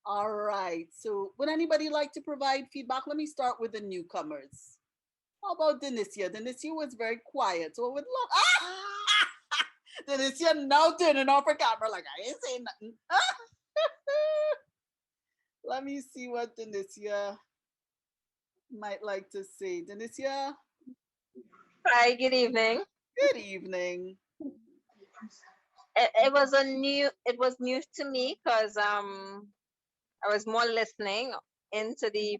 All right. So, would anybody like to provide feedback? Let me start with the newcomers. How about Denicia? Denicia was very quiet, so I would love. Denicia now turning off her camera like I ain't saying nothing. Let me see what Denicia might like to say. Denicia, Hi, good evening. good evening. It was new to me because I was more listening into the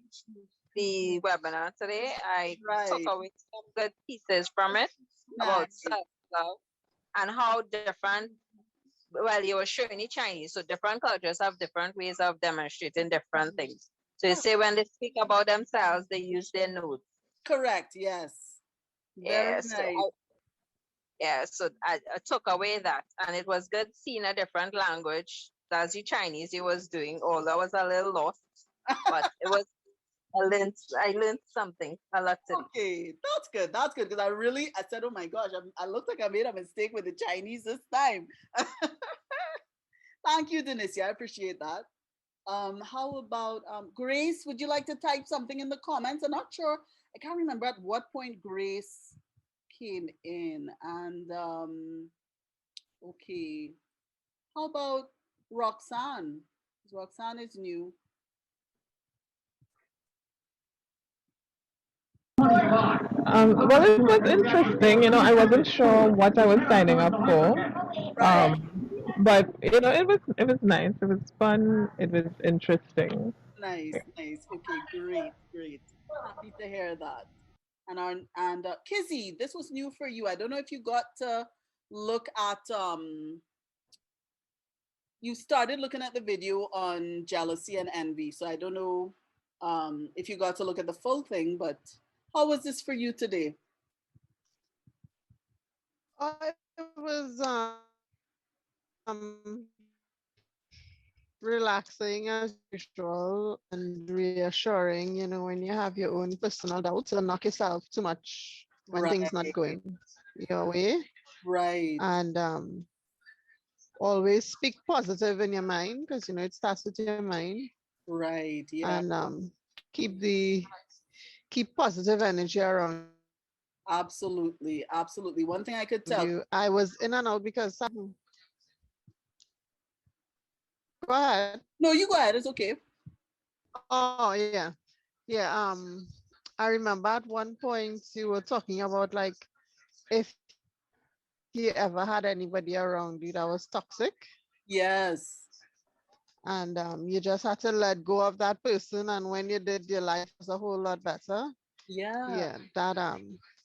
webinar today. I took Right. away some good pieces from it about Nice. self-love and how different, well, you were showing the Chinese, so different cultures have different ways of demonstrating different things. So you say when they speak about themselves, they use their notes. Correct. Yes. Very Yeah, so nice. I took away that, and it was good seeing a different language. As the Chinese he was doing, although I was a little lost, but it was I learned something a lot today. Okay, that's good. That's good because I said, oh my gosh, I looked like I made a mistake with the Chinese this time. Thank you, Denicia. I appreciate that. How about Grace? Would you like to type something in the comments? I'm not sure. I can't remember at what point Grace came in. And okay, how about Roxanne? Roxanne is new. Well, it was interesting. I wasn't sure what I was signing up for. Right. But it was nice. It was fun. It was interesting. Nice, nice. Okay, great, great. Happy to hear that. And Kizzy, this was new for you. I don't know if you got to look at you started looking at the video on jealousy and envy. So I don't know if you got to look at the full thing, but how was this for you today? It was relaxing as usual and reassuring, when you have your own personal doubts and knock yourself too much when things not Right, going your way. right, And always speak positive in your mind because it starts with your mind. right. Yeah, And keep positive energy around you. I was in and absolutely, out because absolutely. One thing I could tell. go ahead. No, you go ahead. It's okay. Oh yeah. Yeah. I remember at one point you were talking about like if you ever had anybody around you that was toxic Yes. and you just had to let go of that person, and when you did, your life was a whole lot better. Yeah, Yeah,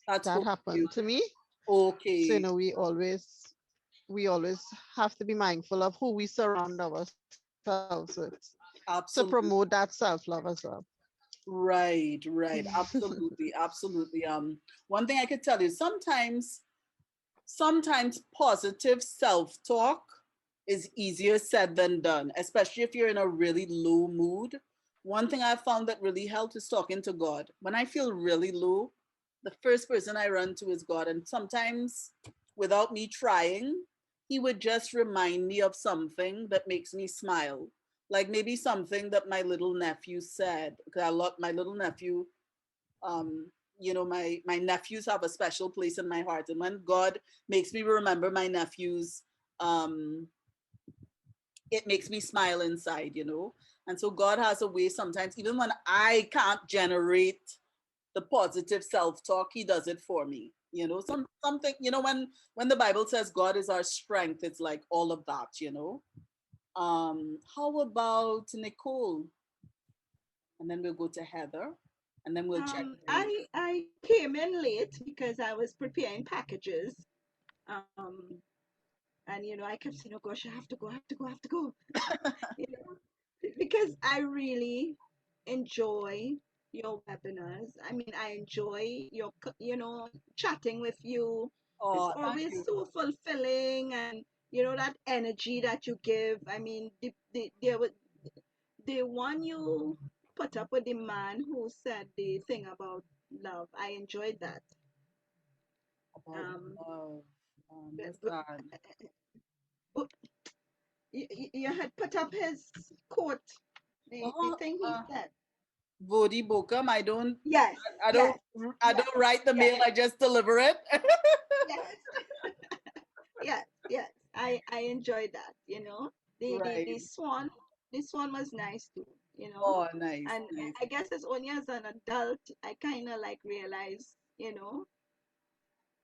that's that for you. happened to me. So Okay, we always have to be mindful of who we surround ourselves with to promote that absolutely. self-love as well. Right, right. Absolutely, absolutely. One thing I could tell you, sometimes positive self-talk is easier said than done, especially if you're in a really low mood. One thing I found that really helped is talking to God. When I feel really low, the first person I run to is God. And sometimes, without me trying, He would just remind me of something that makes me smile. Like maybe something that my little nephew said. Because I love my little nephew. um my nephews have a special place in my heart, and when God makes me remember my nephews, um it makes me smile inside. And so God has a way sometimes, even when I can't generate the positive self-talk, He does it for me. Something, when the Bible says God is our strength, it's like all of that. How about Nicole? And then we'll go to Heather, and then we'll check Grace. I came in late because I was preparing packages. Um, and I kept saying, "Oh gosh, I have to go, I have to go, I have to go." you know, because I really enjoy your webinars. I mean, I enjoy chatting with you. It's Oh, thank always you. so fulfilling, and that energy that you give. I mean, the one you put up with the man who said the thing about love, I enjoyed that. About Um, love. but, What's but, that? but you had put up his quote. the thing he said. Vodi Bokam. I don't Yes, I yes, don't I yes, don't write the mail, yes, I just deliver it. yes, yes, yes. I enjoyed that, The Right. swan was nice too, Oh, nice, And nice. I guess it's only as an adult I kind of like realize,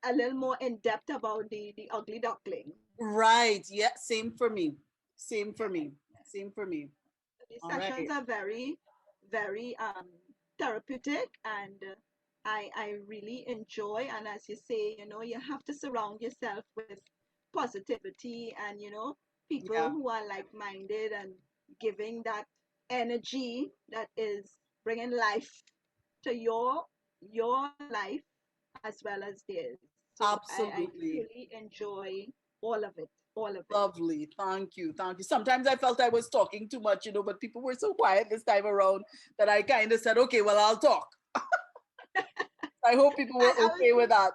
a little more in depth about the ugly duckling. Right. Yeah, same for me. Same for Yeah, me. yeah. Same for me. These All sessions right. are very, very therapeutic, and I really enjoy. And as you say, you have to surround yourself with positivity and people Yeah, who are like-minded and giving that energy that is bringing life to your life as well as theirs. So I absolutely. truly enjoy all of it, all of it. Lovely. Thank you. Thank you. Sometimes I felt I was talking too much, but people were so quiet this time around that I kind of said, okay, well, I'll talk. I hope people were I was okay with that.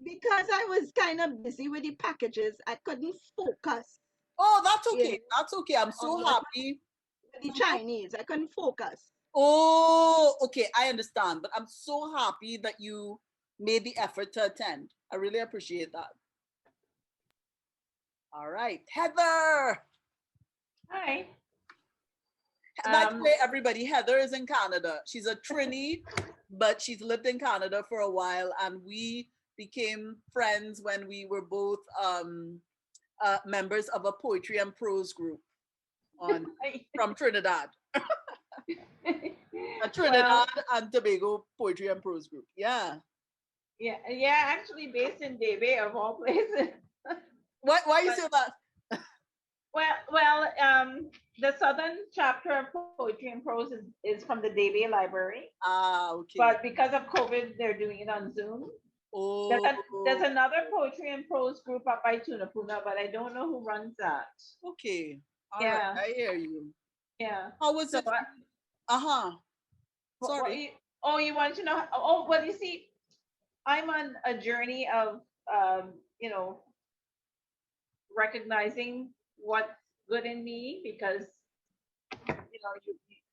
because I was kind of busy with the packages. I couldn't focus, Oh, that's you okay. know, That's okay. I'm on so what happy. with the I'm so Chinese. I couldn't focus. Oh, okay, I understand. But I'm so happy that you made the effort to attend. I really appreciate that. All right, Heather. Hi. By the way, everybody, Heather is in Canada. She's a Trini, but she's lived in Canada for a while, and we became friends when we were both members of a poetry and prose group on from Trinidad, a Well, Trinidad and Tobago poetry and prose group. Yeah. yeah, actually based in Debe of all places. Why you But say that? the southern chapter of poetry and prose is from the Debe Library, Ah, okay. but because of COVID, they're doing it on Zoom. There's Oh, another poetry and prose group up by Tunapuna, but I don't know who runs that. okay. All right. Yeah, I hear you. yeah. How was So it? Uh-huh. what Sorry. you, oh, you want to know? Oh, well, you see, I'm on a journey of um, you know, recognizing what's good in me because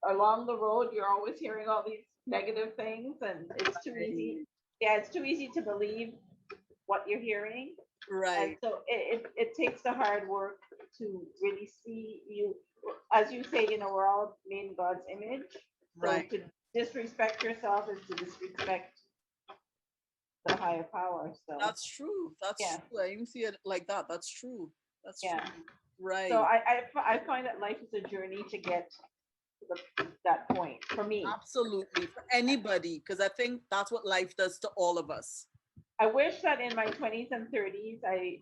along the road you're always hearing all these negative things and it's too easy. Right. Yeah, it's too easy to believe what you're hearing, and Right. so it takes the hard work to really see you, as you say, we're all made in God's image. So Right. to disrespect yourself is to disrespect the higher power. So That's true. That's yeah, true. I didn't see it like that. That's true. That's yeah. true. So Right. I find that life is a journey to get to that point for me. Absolutely. For anybody, because I think that's what life does to all of us. I wish that in my 20s and 30s, I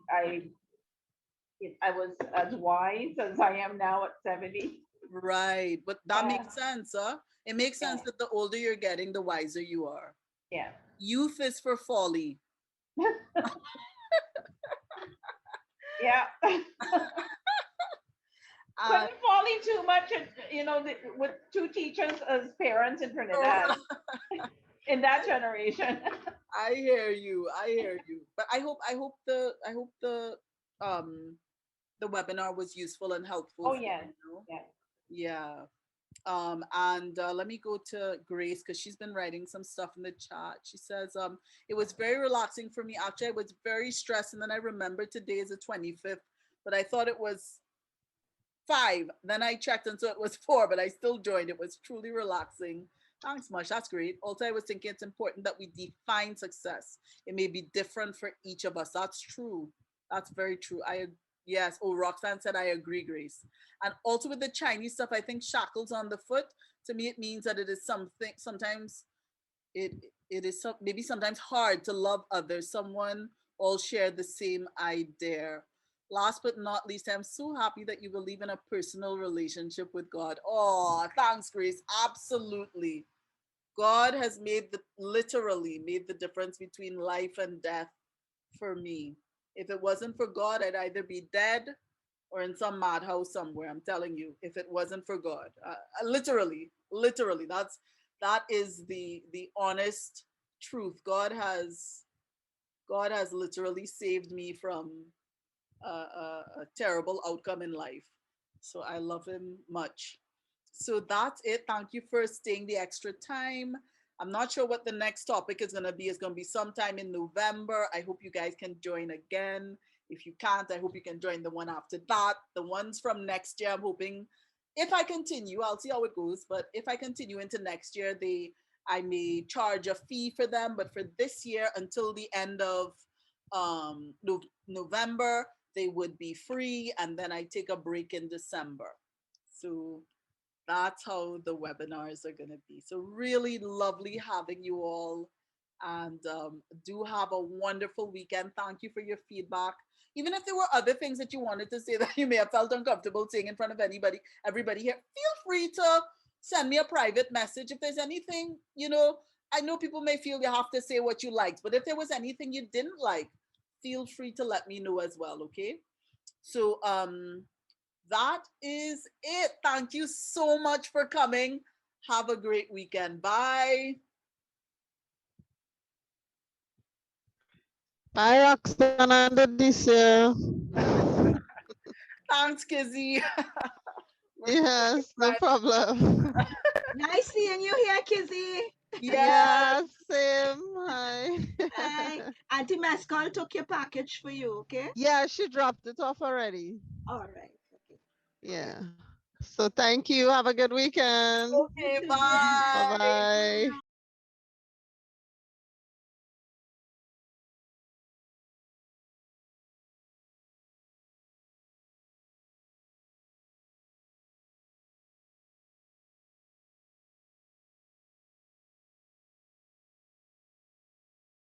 was as wise as I am now at 70. Right. But that Yeah, makes sense, huh? It makes yeah, sense that the older you're getting, the wiser you are. yeah. Youth is for folly. Yeah. Uh, Couldn't fall in too much, with two teachers as parents in Trinidad in that generation. I hear you. I hear you. But I hope the webinar was useful and helpful Oh, for yeah, you. yeah. Yeah. And let me go to Grace because she's been writing some stuff in the chat. She says, it was very relaxing for me. Actually, I was very stressed, and then I remembered today is the 25th, but I thought it was 5. Then I checked, and so it was 4, but I still joined. It was truly relaxing. Thanks much. That's great. Also, I was thinking it's important that we define success. It may be different for each of us. That's true. That's very true. Yes. Oh, Roxanne said I agree, Grace. And also with the Chinese stuff, I think shackles on the foot. To me, it means that it is something. Sometimes it it is maybe sometimes hard to love others. Someone all share the same idea. Last but not least, I'm so happy that you believe in a personal relationship with God. Oh, thanks, Grace. Absolutely. God has literally made the difference between life and death for me. If it wasn't for God, I'd either be dead or in some madhouse somewhere. I'm telling you, if it wasn't for God, literally, that is the honest truth. God has literally saved me from a terrible outcome in life. So I love him much. So that's it. Thank you for staying the extra time. I'm not sure what the next topic is going to be. It's going to be sometime in November. I hope you guys can join again. If you can't, I hope you can join the one after that. The ones from next year, I'm hoping if I continue, I'll see how it goes. But if I continue into next year, I may charge a fee for them. But for this year, until the end of November, they would be free. And then I take a break in December. So that's how the webinars are going to be. So really lovely having you all, and do have a wonderful weekend. Thank you for your feedback. Even if there were other things that you wanted to say that you may have felt uncomfortable saying in front of everybody here, feel free to send me a private message. If there's anything, I know people may feel you have to say what you liked, but if there was anything you didn't like, feel free to let me know as well, okay? So that is it. Thank you so much for coming. Have a great weekend. Bye. Bye, Roxana and Odysseus. Thanks, Kizzy. Yes, no problem. Nice seeing you here, Kizzy. Yes. Same. Hi. Hi. Auntie Mescal took your package for you, okay? Yeah, she dropped it off already. All right. Okay. Yeah. So thank you. Have a good weekend. Okay, too. bye. Bye-bye.